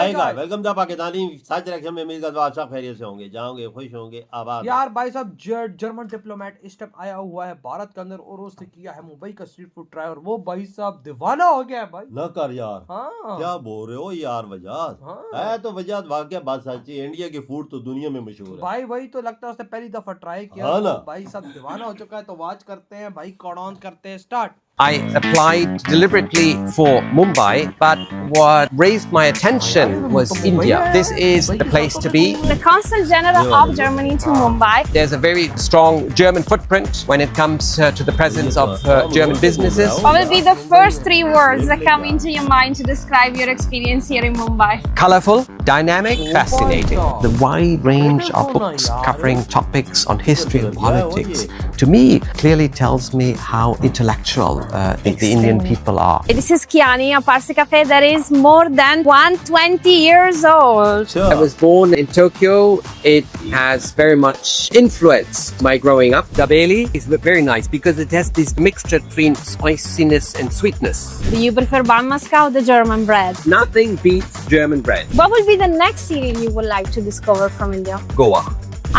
Welcome the Pakistani साथ रखे में उम्मीद करता हूं आप सब खैरियत से होंगे, जाओगे खुश होंगे, आबाद यार भाई साहब जर्मन डिप्लोमेट इस टाइम आया हुआ है भारत के अंदर और उसने किया है मुंबई का स्ट्रीट फूड ट्राई और वो भाई साहब दीवाना हो गया है भाई। न कर यार। हाँ क्या बोल रहे हो यार वजाहत? हाँ है तो वजाहत वाकई बात सच्ची है, इंडिया की फूड तो दुनिया में मशहूर है भाई। वही तो लगता है उसने पहली दफा ट्राई किया। हाँ ना? भाई साहब दीवाना हो चुका है तो वाच करते हैं भाई, कॉर्ड ऑन करते हैं, start. I applied deliberately for Mumbai, but what raised my attention was India. This is the place to be. The Consul General of Germany to Mumbai. There's a very strong German footprint when it comes to the presence of German businesses. What will be the first three words that come into your mind to describe your experience here in Mumbai? Colorful, dynamic, fascinating. The wide range of books covering topics on history and politics, to me, clearly tells me how intellectual the Indian people are. This is Kiani, a Parsi cafe that is more than 120 years old. I was born in Tokyo. It has very much influenced my growing up. Dabeli is very nice because it has this mixture between spiciness and sweetness. Do you prefer bun masca or the German bread? Nothing beats German bread. What will be the next city you would like to discover from India? Goa.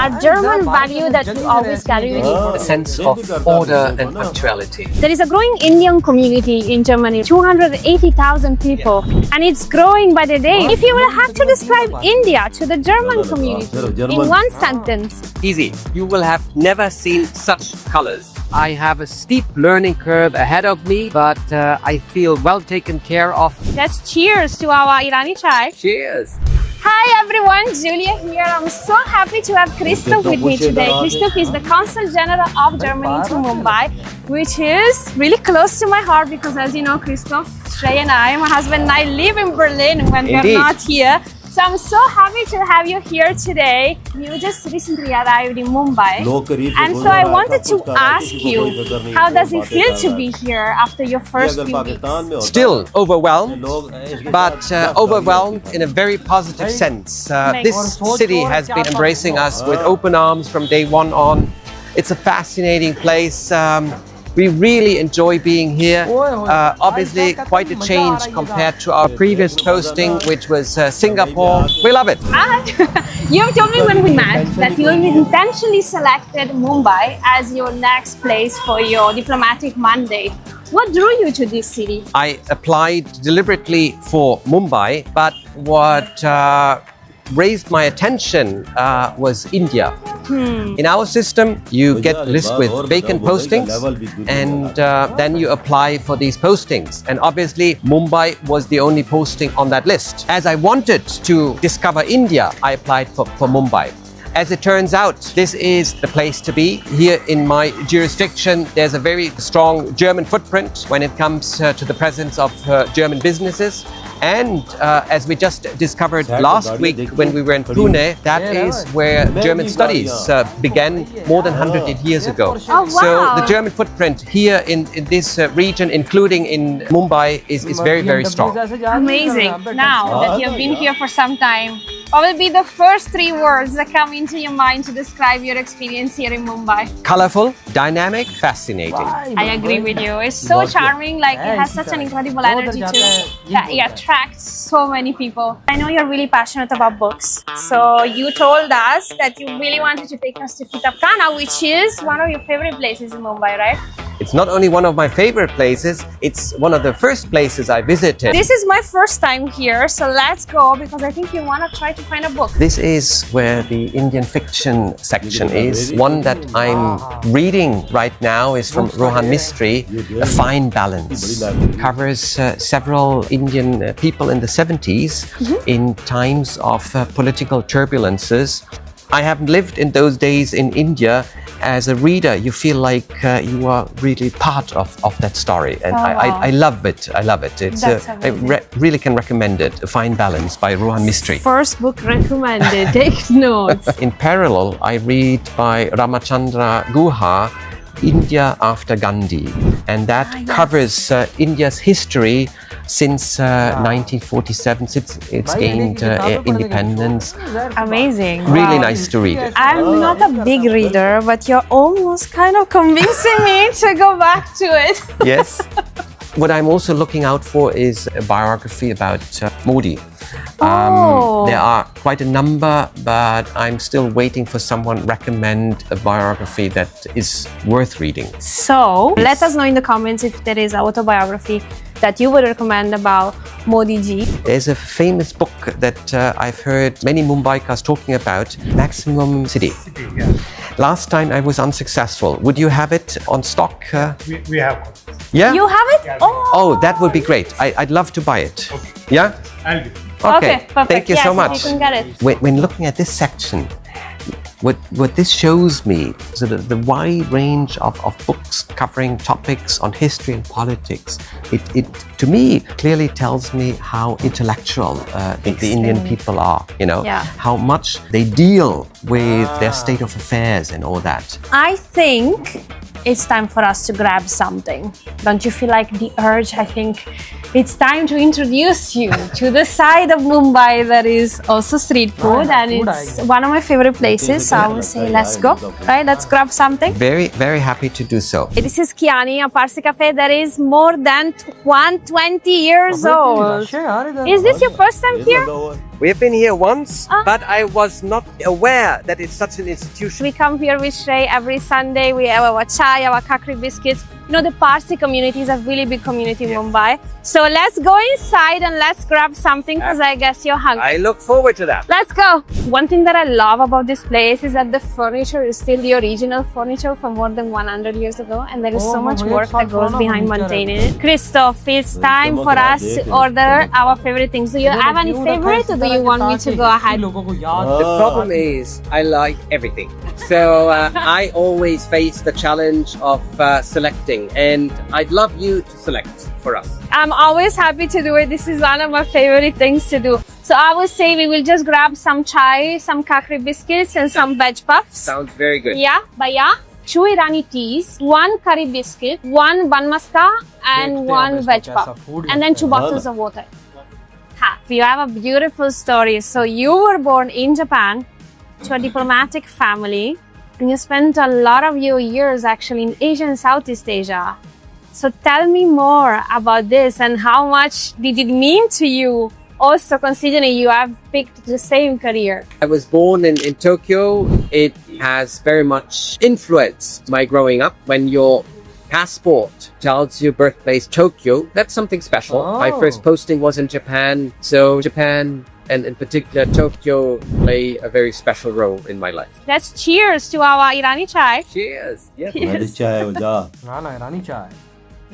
Our German value that we always carry with you. A sense of order and punctuality. There is a growing Indian community in Germany, 280,000 people, and it's growing by the day. If you will have to describe India to the German community in one sentence. Easy. You will have never seen such colors. I have a steep learning curve ahead of me, but I feel well taken care of. Let's cheers to our Irani chai. Cheers. Hi everyone, Julia here. I'm so happy to have Christoph with me today. Christoph is the Consul General of Germany to Mumbai, which is really close to my heart because, as you know, Christoph, Shrey and I, my husband and I, live in Berlin when we're not here. So I'm so happy to have you here today. You just recently arrived in Mumbai, and so I wanted to ask you, how does it feel to be here after your first few weeks? Still overwhelmed, but overwhelmed in a very positive sense. This city has been embracing us with open arms from day one on. It's a fascinating place. We really enjoy being here. Obviously, quite a change compared to our previous posting, which was Singapore. We love it. You told me when we met that you intentionally selected Mumbai as your next place for your diplomatic mandate. What drew you to this city? I applied deliberately for Mumbai, but what raised my attention was India. In our system, you get a list with vacant postings and then you apply for these postings. And obviously, Mumbai was the only posting on that list. As I wanted to discover India, I applied for Mumbai. As it turns out, this is the place to be. Here in my jurisdiction, there's a very strong German footprint when it comes to the presence of German businesses. And as we just discovered last week when we were in Pune, that is where German studies began more than 100 years ago. Oh, wow. So the German footprint here in this region, including in Mumbai, is very, very strong. Amazing. Now that you have been here for some time, what will be the first three words that come into your mind to describe your experience here in Mumbai? Colorful, dynamic, fascinating. I agree with you. It's so charming. Like, it has such an incredible energy too. That it attracts so many people. I know you're really passionate about books. So you told us that you really wanted to take us to Kitab Khana, which is one of your favorite places in Mumbai, right? It's not only one of my favorite places, it's one of the first places I visited. This is my first time here, so let's go because I think you want to try to find a book. This is where the Indian fiction section is. One that I'm reading right now is from Rohan Mistry, A Fine Balance. It covers several Indian people in the 70s in times of political turbulences. I haven't lived in those days in India. As a reader, you feel like you are really part of that story. And I love it. I love it. It's I really can recommend it. A Fine Balance by Rohan Mistry. First book recommended. Take notes. In parallel, I read by Ramachandra Guha, India After Gandhi. And that covers India's history since 1947, since it's gained independence. Amazing. Really nice to read it. I'm not a big reader, but you're almost kind of convincing me to go back to it. Yes. What I'm also looking out for is a biography about Modi. Oh. There are quite a number, but I'm still waiting for someone recommend a biography that is worth reading. So let us know in the comments if there is an autobiography that you would recommend about Modi ji. There's a famous book that I've heard many Mumbaikas talking about, Maximum City. Last time I was unsuccessful. Would you have it on stock? We have one. Yeah? You have it? Oh, that would be great. I'd love to buy it. Okay. Yeah? I'll give you. Okay, perfect. Thank you Yes, so if much. you can get it. When looking at this section, what this shows me is the wide range of books covering topics on history and politics. It to me clearly tells me how intellectual the Indian people are. You know, Yeah. how much they deal with their state of affairs and all that. I think it's time for us to grab something. Don't you feel like the urge? I think it's time to introduce you to the side of Mumbai that is also street food, and it's one of my favorite places. So I will say, let's go. Right? Let's grab something. Very, very happy to do so. This is Kiani, a Parsi cafe that is more than 120 years old. Is this your first time here? We have been here once, but I was not aware that it's such an institution. We come here with Shrey every Sunday. We have our chai, our kakri biscuits. You know, the Parsi community is a really big community in Mumbai. So let's go inside and let's grab something because I guess you're hungry. I look forward to that. Let's go. One thing that I love about this place is that the furniture is still the original furniture from more than 100 years ago, and there is so much work that goes behind maintaining it. Christoph, it's time for us to order our favorite things. Do you have any favorite, or do you want me to go ahead? The problem is I like everything. So I always face the challenge of selecting, and I'd love you to select for us. I'm always happy to do it. This is one of my favorite things to do. So I would say we will just grab some chai, some kakri biscuits and some veg puffs. Sounds very good. Yeah, bhaiya. 2 Irani teas, 1 curry biscuit, 1 bun maska and 1 veg puff. And then 2 bottles of water. Ha, you have a beautiful story. So you were born in Japan to a diplomatic family, and you spent a lot of your years actually in Asia and Southeast Asia. So tell me more about this and how much did it mean to you, also considering you have picked the same career. I was born in Tokyo. It has very much influenced my growing up. When your passport tells you birthplace Tokyo, that's something special. My first posting was in Japan. So Japan, and in particular Tokyo, play a very special role in my life. Let's cheers to our Irani chai. Cheers. Yes.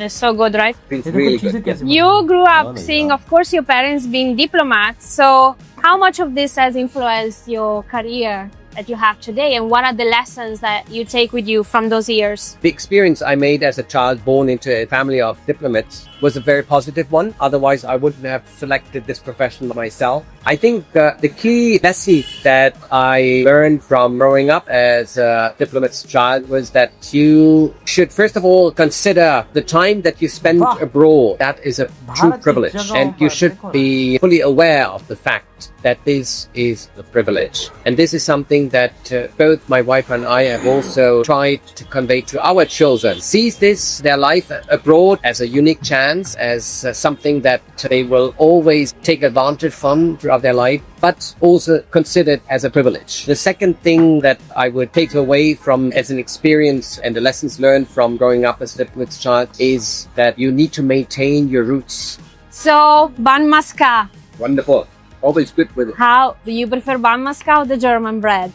It's so good, right? It's really good. Yes. You grew up seeing, of course, your parents being diplomats. So how much of this has influenced your career that you have today, and what are the lessons that you take with you from those years? The experience I made as a child born into a family of diplomats was a very positive one. Otherwise, I wouldn't have selected this profession myself. I think the key lesson that I learned from growing up as a diplomat's child was that you should first of all consider the time that you spend abroad. That is a true privilege, and you should be fully aware of the fact that this is a privilege. And this is something that both my wife and I have also tried to convey to our children. Seize this, their life abroad, as a unique chance, as something that they will always take advantage from throughout their life, but also consider it as a privilege. The second thing that I would take away from as an experience and the lessons learned from growing up as a diplomat's child is that you need to maintain your roots. So, bun maska. Wonderful. Always good with it. How do you prefer bun maska or the German bread?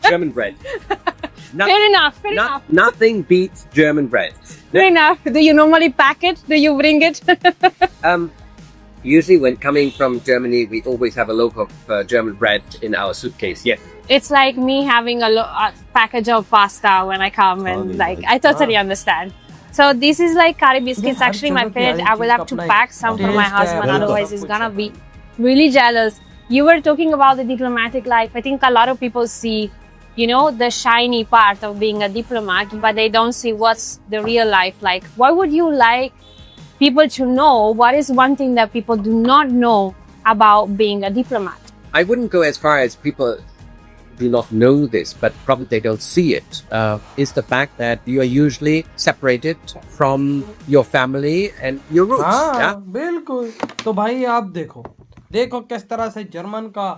German bread. Fair enough, fair enough. Nothing beats German bread. Fair enough. Do you normally pack it? Do you bring it? Usually when coming from Germany, we always have a loaf of German bread in our suitcase. Yes. It's like me having a package of pasta when I come, and I totally understand. So this is like curry biscuits. Actually, my favorite. I will have to pack some for my husband, otherwise he's gonna be really jealous. You were talking about the diplomatic life. I think a lot of people see, you know, the shiny part of being a diplomat, but they don't see what's the real life like. What would you like people to know? What is one thing that people do not know about being a diplomat? I wouldn't go as far as people do not know this, but probably they don't see it, is the fact that you are usually separated from your family and your roots. हाँ, बिल्कुल. तो भाई आप देखो, देखो किस तरह से जर्मन का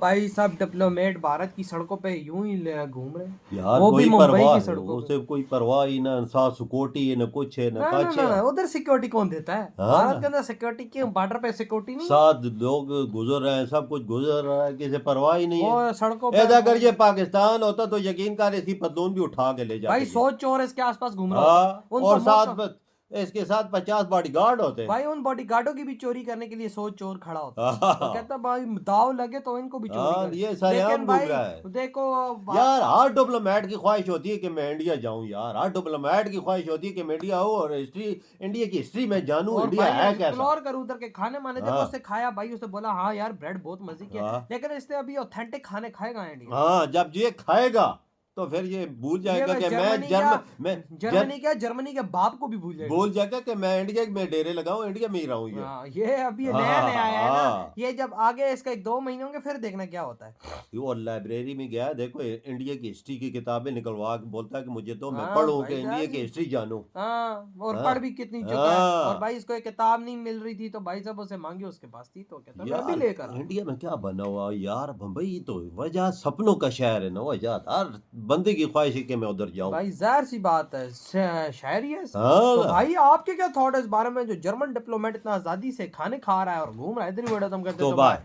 भाई साहब डिप्लोमेट भारत की सड़कों पे यूं ही घूम रहे हैं, यार वो भी कोई मुंबई परवाह की है सड़कों पे। उसे, कोई परवाह ही ना, साफ सिक्योरिटी है ना, कुछ है ना, ना ना काछ ना है। उधर सिक्योरिटी कौन देता है? हाँ भारत ना। के अंदर सिक्योरिटी क्यों? बॉर्डर पे सिक्योरिटी नहीं है? 7 लोग गुजर रहे हैं, सब कुछ गुजर रहा है, किसी परवाह ही नहीं है। वो सड़कों पे ऐसा अगर ये पाकिस्तान होता तो यकीन कर इसकी पतलून भी उठा के ले भाई जाते। 100 चोर इसके आसपास घूम रहा होता। हाँ, उनको और मौका- इसके साथ 50 बॉडीगार्ड होते। भाई उन बॉडीगार्डों की भी चोरी करने के लिए 100 चोर खड़ा होता है। हाँ। तो कहता भाई दाव लगे तो इनको भी चोरी हाँ, कर। ये सरेआम लेकिन घूम भाई रहा है। देखो यार हर डिप्लोमेट की ख्वाहिश होती है कि मैं इंडिया जाऊं, यार हर डिप्लोमेट की ख्वाहिश होती है कि मैं इंडिया आऊं और इंडिया की हिस्ट्री में जानूं, और इंडिया भाई है कैसा। एक्सप्लोर करूं उधर के खाने माने। देखो हाँ। उसने खाया भाई, उसने बोला हाँ यार ब्रेड बहुत मजे की है, हाँ। लेकिन इसने अभी ऑथेंटिक खाने खाएगा इंडिया। हाँ, जब ये खाएगा तो फिर ये भूल जाएगा कि मैं जर्मनी के बाप को भी भूल जाएगा। भूल जाएगा कि मैं इंडिया में डेरे लगाऊं, इंडिया में ही रहूं। ये हाँ, ये अभी नया नया आया है ना, ये जब आगे इसका 1-2 महीने होंगे फिर देखना क्या होता है। वो लाइब्रेरी में गया, देखो इंडिया की हिस्ट्री की किताबें निकलवा के बोलता है कि मुझे तो मैं हाँ, पढ़ूं भाई कि इंडिया साहब। की हिस्ट्री जानूं। हाँ, और हाँ। पढ़ भी कितनी चुका है। हाँ। और भाई इसको एक किताब नहीं मिल रही थी तो भाई साहब उसे मांगी, उसके पास थी तो कहता मैं भी यार लेकर आऊं। इंडिया में क्या बना हुआ यार, मुंबई तो वजह सपनों का शहर है ना, वजह हर बंदे की ख्वाहिश है कि मैं उधर जाऊं। भाई जाहिर सी बात है, शायरी है। हाँ। तो भाई आपके क्या थॉट है इस बारे में, जो जर्मन डिप्लोमेट इतना आजादी से खाने खा रहा है और घूम रहा है? इधर ही बड़ा तुम कहते तो हो भाई